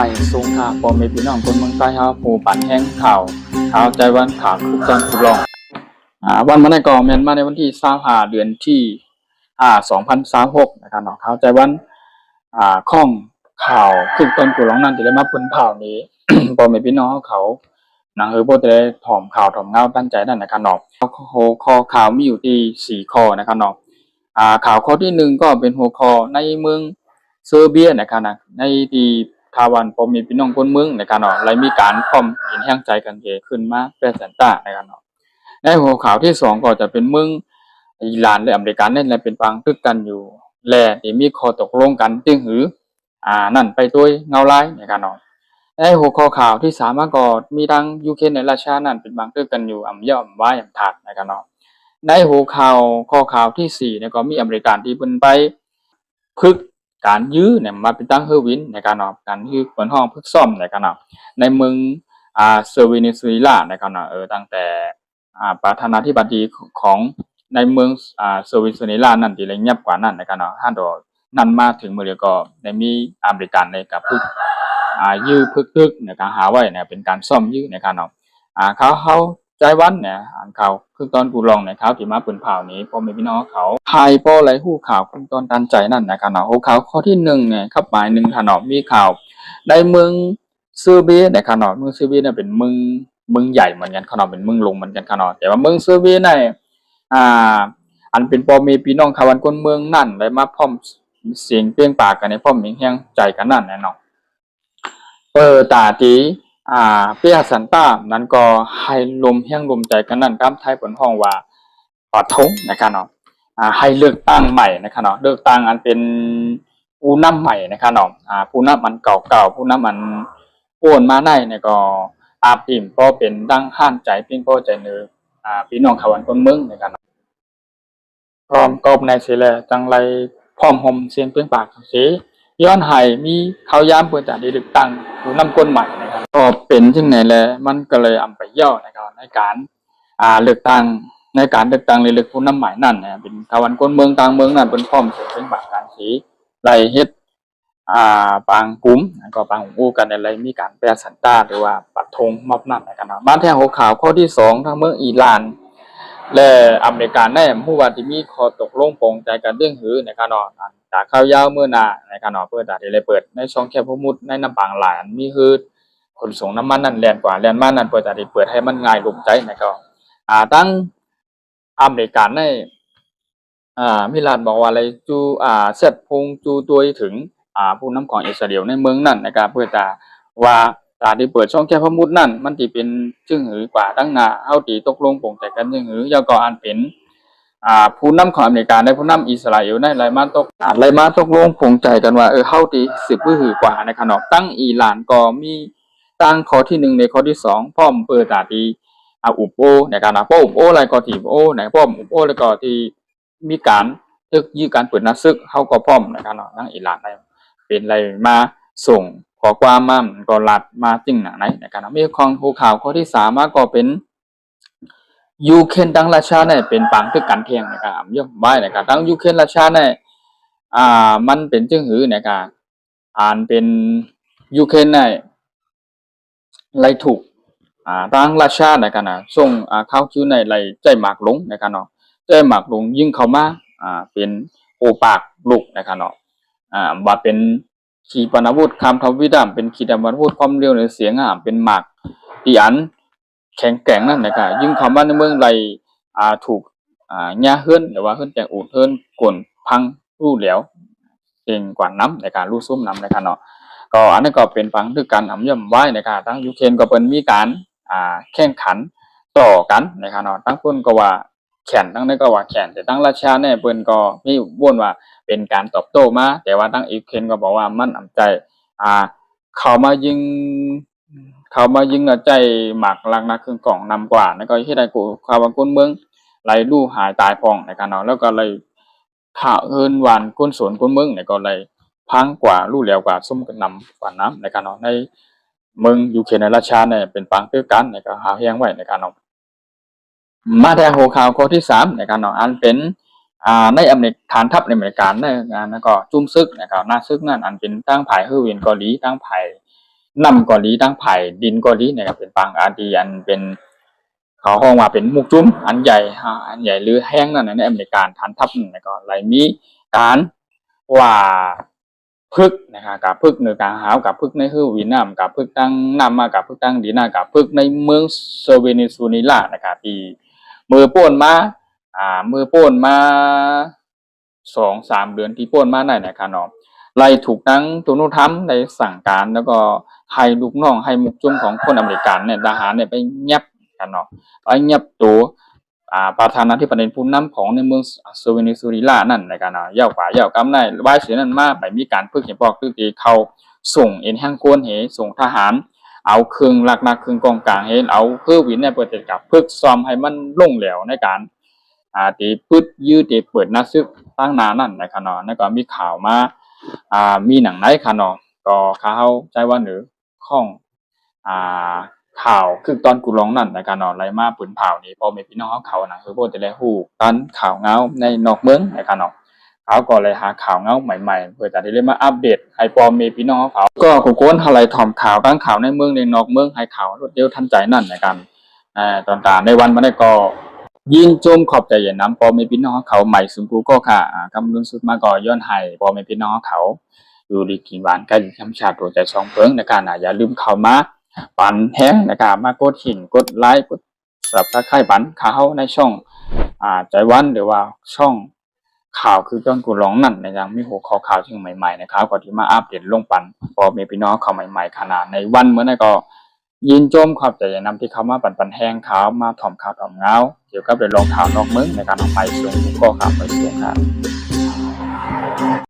ม่สูงค่ะพอมีพี่น้องคนเมืองใต้เฮาผู้ปั่นแห้งข่าวใจวันข่าวทุกจังทุกรองวันมาในกองแม่นมาในวันที่25เดือนที่2026นะครับเนาะข่าวใจวันข้องข่าวทุกต้นกุหลองนั้นจะได้มาเพิ่นเผานี้ พอมีพี่น้องเขาหนังบ่ได้ถ่อมข่าวถ่อมเงาตั้งใจนั่นนะครับเนาะข้อข่าวมีอยู่ที่4ข้อนะครับเนาะข่าวข้อที่1ก็เป็นหัวข้อในเมืองเซอร์เบียนะครับนะในที่ทาวันพอมีพี่น้องคนเมืองนะครับเนาะเลยมีการพร้อมเห็นแห่งใจกันเกิดขึ้นมาแปรสันตานะครับเนาะในหัวข่าวที่2ก็จะเป็นเมืองอิหร่านและอเมริกานั่นแหละเป็นปางตึกกันอยู่และที่มีข้อตกลงกันจึงหือนั่นไปด้วยเงาลายนะครับเนาะในหัวข้อข่าวที่3ก็มีทั้งยูเครนและรัสเซียนั่นเป็นบางตึกกันอยู่ย่อมว้ายถาดนะครับเนาะในหัวข่าวข้อข่าวที่4เนี่ยก็มีอเมริกันที่เพิ่นไปพึกการยื้อเนี่ยมาเป็นตั้งเฮอร์วินในการเนาะการยื้อเปิดห้องพึกซ่อมในการเนาะในเมืองเซอร์เวเนซุเอลาในการเนาะตั้งแต่ประธานาธิบดีของในเมืองเซอร์เวเนซุเอลานั่นที่ละเงียบกว่านั้นในการเนาะฮั่นดอกนั่นมาถึงมื้อเดียวก็ได้มีอเมริกันในกับพึกยื้อพึกตึกในการหาไว้เนี่ยเป็นการซ่อมยื้อในการเนาะเขาใจวันเนี่ยเขาคือตอนกูลองในข่าวที่มาปืนเผานี้พอมีพี่น้องเขาพายป้อไหลหู้ข่าวคือตอนตันใจนั่นนะครับเนาะข่าวข้อที่1เนี่ยครับหมาย1ถนอมมีข่าวในเมืองเซอร์เบียนะครับเนาะเมืองเซอร์เบียเนี่ยเป็นเมืองใหญ่เหมือนกันขนาดเป็นเมืองลงเหมือนกันขนาดแต่ว่าเมืองเซอร์เบียเนี่ยอันเป็นพอมีพี่น้องเขาวันคนเมืองนั่นได้มาพร้อมเสียงเปรี้ยงปากกันในพร้อมแห่งใจกันนั่นแน่นอนตาตีเปียสันต้านั้นก็ให้ลมแห้งลมใจกันนั่นครับไทยผลห้องว่าปะทงนะครับเนาะให้เลือกตั้งใหม่นะครับเนาะเลือกตั้งอันเป็นผู้นำใหม่นะครับเนาะผู้นำมันเก่าๆผู้นำมันโอนมาได้เนี่ยก็พิมพ์ก็เป็นดังห้านใจพิมพ์ก็ใจเนื้อพี่น้องเขาวันคนเมืองนะครับพร้อมกบในเสแลจังไรพร้อมห่มเสียงเปล่งปากเสียย้อนไห้มีเขาย้ำเปิดจากเลือกตั้งผู้นำคนใหม่นะครับก็เป็นซึ่งไหนแลมันก็เลยอำไปย่อนะครับในการเลือกตั้งในการเลือกตั้งเลือกผู้นำใหม่นั่นเนี่ยเป็นเขาวันคนเมืองต่างเมืองนั่นเป็นพร้อมเสียงเปล่งปากการสีไรเฮ็ดปางกุ้มก็ปางอู้กันอะไรมีการแปรสันตาหรือว่าปัดธงมอบนั่นนะครับบ้านแท้หัวข่าวข้อที่2ทั้งเมืองอิหร่านและอเมริกาได้ผู้ว่าที่มีข้อตกลงปรงใจกันเรื่องหือในการนอนจากข้าวยาวเมื่อนาในการนอนเปิดได้เลยเปิดในช่องแคบพมุดในน้ำปางหลานมีคือขนส่งน้ำมันนั่นแล่นกว่าแล่นมานั่นเปิดได้เปิดให้มันง่ายลงใจนะครับตั้งอเมริกาได้มิลานบอกว่าอะไรจูเสร็จพงจูตัวถึงผู้นำของอิสราเอลในเมืองนั่นนะครับเพื่อจะว่าที่เปิดช่องแคบพมุดนั่นมันที่เป็นจึงหือกว่าตั้งนาเฮาที่ตกลงปรงใจกันจึงหือยาวก็อันเป็นผู้นำของอเมริกาได้ผู้นำอิสราเอลได้ไล่มาตกลงปรงใจกันว่าเฮาที่สืบหือกว่าในขณะตั้งอิหร่านก็มีตั้งข้อที่1ในข้อที่2พร้อมเปิดที่อุปโภในการอุปโภอะไรก็ที่อุปโภในพร้อมอุปโภแล้วก็ที่มีการยื้อการเปิดนัดซึกเฮาก็พร้อมนะครับเนาะทั้งอิหร่านได้เป็นอะไรมาส่งขอความมาก็ลัดมาจริงหนังไหนนะครับมีของภูข่าวข้อที่3มาก็เป็นยูเครนทั้งรัสเซียเนี่ยเป็นปางคือกันเทียงนะครับย่อมไว้นะครับทั้งยูเครนรัสเซียเนี่ยมันเป็นจึงหือนะครับเป็นยูเครนเนี่ยไล่ถูกทั้งรัสเซียนะครับนะส่งเข้าคิวในไล่ใจหมากลงนะครับเนาะใจหมากลงยิงเข้ามาเป็นโอปากลูกนะครับเนาะว่าเป็นขีปนาวุธคำทวิดามเป็นขีปนาวุธความเร็วในเสียงเป็นหมากที่อันแข็งแกร่งนั่นนะครับยิงเข้ามาในเมืองไล่ถูกหญ้าเฮือนหรือว่าเฮือนแจงอูดเฮือนกวนพังรูเหลวเก่งกว่าน้ำในการรูซุ่มน้ำนะครับเนาะก็อันนี้ก็เป็นฟังคือการย่อมไว้นะครับทั้งยูเครนก็เป็นมีการแข่งขันต่อกันนะครับเนาะทั้งคนก็ว่าแข่งทั้งนั้นก็ว่าแข่งแต่ทั้งรัสเซียเนี่ยเปิ้นก็มีบ่นว่าเป็นการตอบโต้มาแต่ว่าทั้งยูเครนก็บอกว่ามันอำใจเขามายิงใจหมักลักนักเครื่องกล่องนำกว่าแล้วก็ที่ใดกูข่าวบางคนเมืองไหลลู่หายตายพองนะครับเนาะแล้วก็เลยข่าวเฮินหวานคนสวนคนเมืองเนี่ยก็เลยพังกว่าลู่แล้วกว่าส้มกันนำกว่าน้ำนะครับเนาะในเมืองยูเครนและรัสเซียเนี่ยเป็นปังเพื่อกันนะครับหาแห้งไว้นะครับเนาะมาแต่หัวข่าวข้อที่3นะครับเนาะอันเป็นในอเมริกฐานทัพในอเมริกาเนี่ยแล้วก็จุ่มซึกนะครับหน้าซึกนั่นอันเป็นตั้งภายเฮอร์วินเกาหลีตั้งภาย น้ำเกาหลีทั้งไผ่ดินเกาหลีนะครับเป็นบางอันที่อันเป็นเขาห้องว่าเป็นมุกจุ้มอันใหญ่อันใหญ่หรือแห้งนั่นในอเมริกาฐานทัพนั่นก็ไหลมีการว่าพึกนะครับกับพึกในกลางหาวกับพึกในฮือวีนัมกับพึกตั้งนำมากับพึกตั้งดีนากับพึกในเมืองเซเวเนซุเอลานะครับที่มือป่นมามือป่นมา2-3 เดือนที่ป่นมาได้นะครับเนาะไล่ถูกตั้งตุนุธรรมในสั่งการแล้วก็ให้ลูกน้องให้มุกจุ้มของคนอเมริกันเนี่ยทหารเนี่ยไปเงียบกันเนาะไปเงียบตัวประธานาธิบดีผู้นำของในเมืองเซเวเนซุเอลานั่นในการเย่าฝ่ายเย่ากำได้วายเสียนั่นมาไปมีการฝึกเห็นบอกคือที่เขาส่งเอ็นแห้งกวนเหส่งทหารเอาเครื่องหลักๆเครื่องกองกลางเห็นเอาเพื่อวินในประเทศกับฝึกซ้อมให้มันลงเหลวในการตีพืชยืดตีเปิดนักซึกตั้งนานนั่นนะครับเนาะแล้วก็มีข่าวมามีหนังไหนค่ะเนาะก็เขาใจว่าหรือข้องข่าวคือตอนกูร้องนั่นในการนอนไรมาปืนเผานี่พอมีพี่น้องเขานะคือพวกจะได้หูตอนข่าวเงาในนอกเมืองในการนอนเขาก็เลยหาข่าวเงาใหม่ๆเพื่อจะได้เล่นมาอัปเดตให้พอมีพี่น้องเขาก็กูโกนอะไรถอมข่าวตั้งข่าวในเมืองในนอกเมืองให้ข่าวรวดเร็วทันใจนั่นในการตอนการในวันมาได้ก็ยินโจมขอบใจอย่างน้ำพอมีพี่น้องเขาใหม่สุงกูก็ค่ะกำลังสุดมาก่อย้อนให้พอมีพี่น้องเขาอยู่ดีกินหวานใกล้ธรรมชาติตัวใจสองเพิงในการอย่าลืมเข้ามาปันแห้งนะครับมากดหินกดไลค์กดสับสไครปันข่าวในช่องใจวันหรือว่าช่องข่าวคือต้นกูร้องนั่นในยังมีหัวข้อข่าวที่ใหม่ๆนะครับก่อนที่มาอัปเดตลงปันพอมีพี่น้องเขาใหม่ๆขนาดในวันเมื่อนั้นก็ยินโจมขอบใจนำที่เขามาปันแห้งข่าวมาถ่อมข่าวถ่อมเงาเกี่ยวกับเรื่องรองข่าวนอกเมืองในการเอาไปส่งก็ข่าวไปส่งครับ